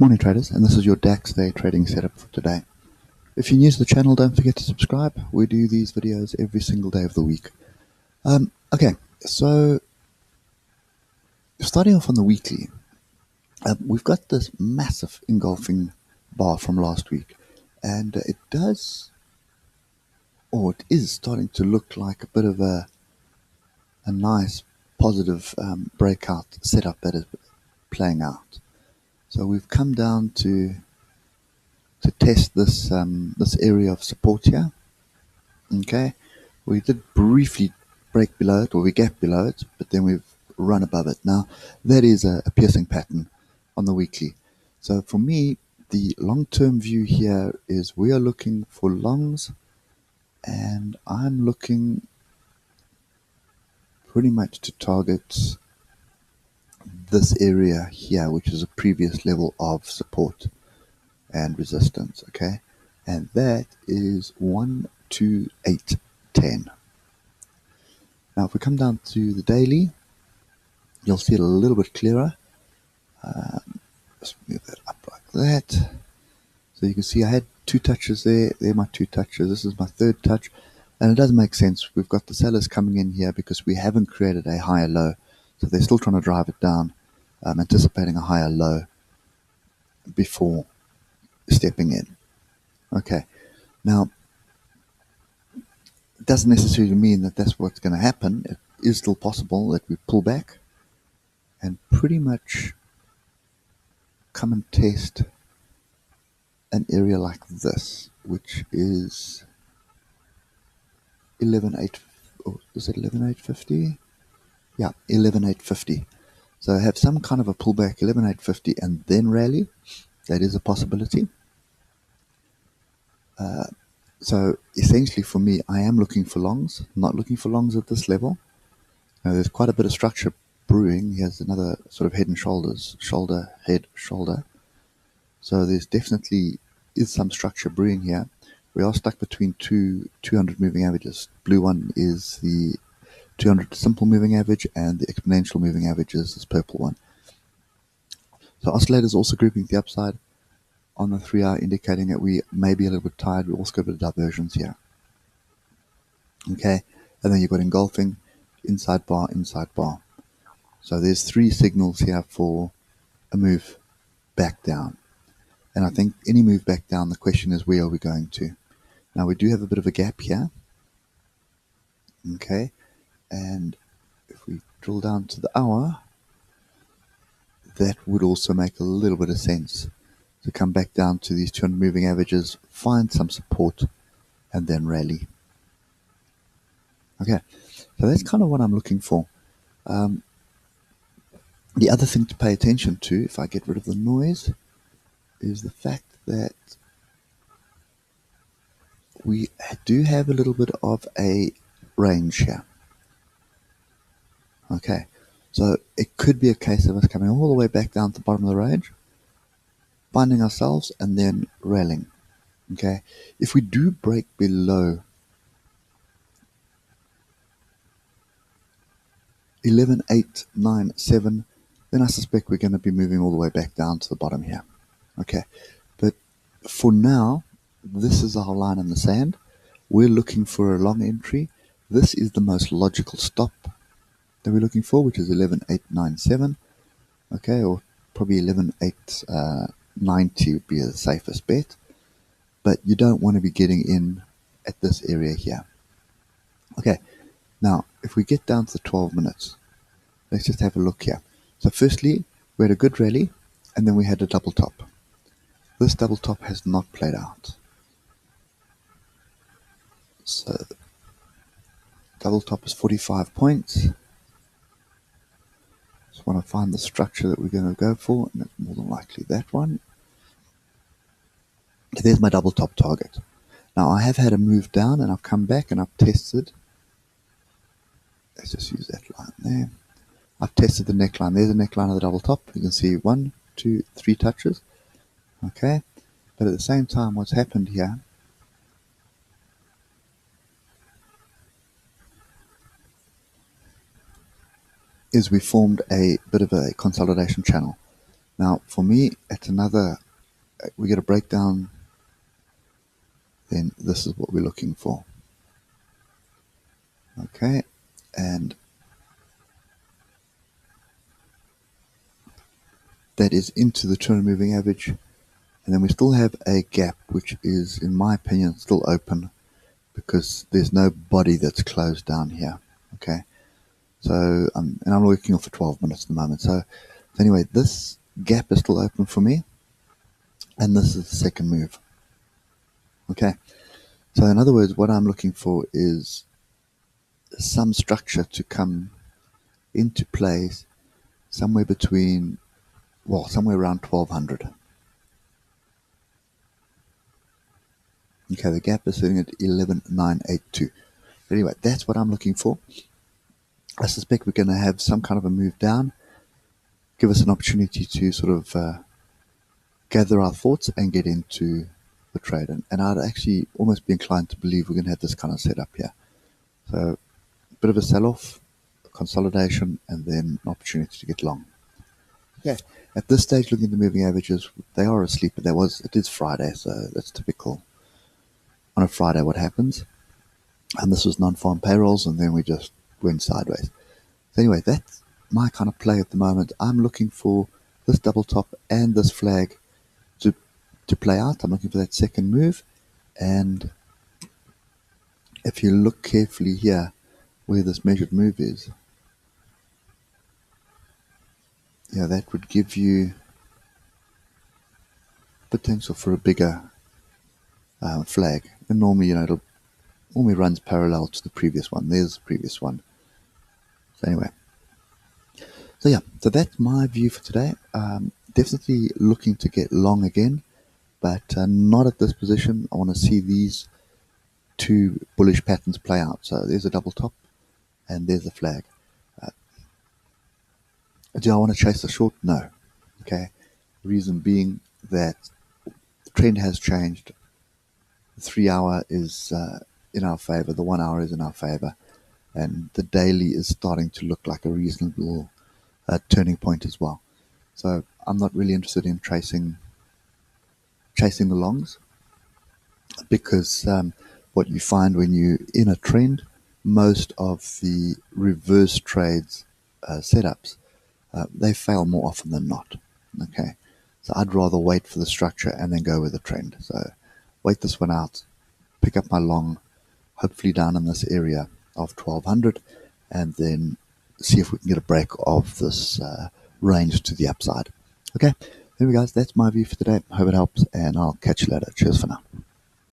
Morning traders, and this is your Dax day trading setup for today. If you're new to the channel, don't forget to subscribe. We do these videos every single day of the week. Okay, so starting off on the weekly, we've got this massive engulfing bar from last week, and it is starting to look like a bit of a nice positive breakout setup that is playing out. So we've come down to test this this area of support here. Okay, we did briefly break below it, or we gapped below it, but then we've run above it. Now that is a piercing pattern on the weekly. So for me, the long-term view here is we are looking for longs, and I'm looking pretty much to target this area here, which is a previous level of support and resistance. Okay, and that is 128.10. Now if we come down to the daily, you'll see it a little bit clearer. Let's move that up like that. So you can see I had two touches there. They're my two touches. This is my third touch, and it does make sense. We've got the sellers coming in here because we haven't created a higher low, so they're still trying to drive it down, anticipating a higher low before stepping in. Okay, now it doesn't necessarily mean that that's what's going to happen. It is still possible that we pull back and pretty much come and test an area like this, which is 11.8. Oh, is it 11.850? Yeah, 11.850. So have some kind of a pullback, 11.850, and then rally. That is a possibility. So essentially for me, I am looking for longs, not looking for longs at this level. Now there's quite a bit of structure brewing. Here's another sort of head and shoulders, shoulder, head, shoulder. So there's definitely is some structure brewing here. We are stuck between two 200 moving averages. Blue one is the 200 simple moving average, and the exponential moving average is this purple one. So oscillators also grouping the upside on the 3-hour, indicating that we may be a little bit tired. We also got a bit of diversions here. Okay, and then you've got engulfing, inside bar, inside bar. So there's three signals here for a move back down. And I think any move back down, the question is, where are we going to? Now we do have a bit of a gap here. Okay, and if we drill down to the hour, that would also make a little bit of sense to come back down to these 200 moving averages, find some support, and then rally. Okay, so that's kind of what I'm looking for. The other thing to pay attention to, if I get rid of the noise, is the fact that we do have a little bit of a range here. Okay, so it could be a case of us coming all the way back down to the bottom of the range, finding ourselves, and then rallying. Okay, if we do break below 11.897, then I suspect we're going to be moving all the way back down to the bottom here. Okay, but for now, this is our line in the sand. We're looking for a long entry. This is the most logical stop that we're looking for, which is 11.897. Okay, or probably 11.890 would be the safest bet. But you don't want to be getting in at this area here. Okay, now if we get down to the 12 minutes, let's just have a look here. So firstly, we had a good rally, and then we had a double top. This double top has not played out. So double top is 45 points. Just want to find the structure that we're going to go for, and it's more than likely that one. So there's my double top target. Now I have had a move down, and I've come back and I've tested. Let's just use that line there. I've tested the neckline. There's the neckline of the double top. You can see 1, 2, 3 touches. Okay, but at the same time, what's happened here is we formed a bit of a consolidation channel. Now, for me, at another, we get a breakdown, then this is what we're looking for. Okay, and that is into the 200 moving average. And then we still have a gap, which is, in my opinion, still open because there's no body that's closed down here. Okay, so and I'm working off for 12 minutes at the moment. So anyway, this gap is still open for me, and this is the second move. Okay, so in other words, what I'm looking for is some structure to come into place somewhere between, well, somewhere around 1200. Okay, the gap is sitting at 11,982. Anyway, that's what I'm looking for. I suspect we're going to have some kind of a move down, give us an opportunity to sort of gather our thoughts and get into the trade. And I'd actually almost be inclined to believe we're going to have this kind of setup here. So a bit of a sell-off, consolidation, and then an opportunity to get long. Okay, at this stage, looking at the moving averages, they are asleep. But it is Friday, so that's typical. On a Friday, what happens? And this was non-farm payrolls, and then we just went sideways. So anyway, that's my kind of play at the moment. I'm looking for this double top and this flag to play out. I'm looking for that second move, and if you look carefully here where this measured move is, yeah, that would give you potential for a bigger flag. And normally, it normally runs parallel to the previous one. There's the previous one. So anyway, so that's my view for today. Definitely looking to get long again, but not at this position. I want to see these two bullish patterns play out. So there's a double top and there's a flag. Do I want to chase the short? No. Okay. Reason being that the trend has changed. The 3 hour is in our favor. The 1 hour is in our favor. And the daily is starting to look like a reasonable turning point as well. So I'm not really interested in chasing the longs, because what you find when you're in a trend, most of the reverse trades setups, they fail more often than not. Okay, so I'd rather wait for the structure and then go with the trend. So wait this one out, pick up my long, hopefully down in this area of 1200, and then see if we can get a break of this range to the upside. Okay, there we go, guys. That's my view for today. Hope it helps, and I'll catch you later. Cheers for now.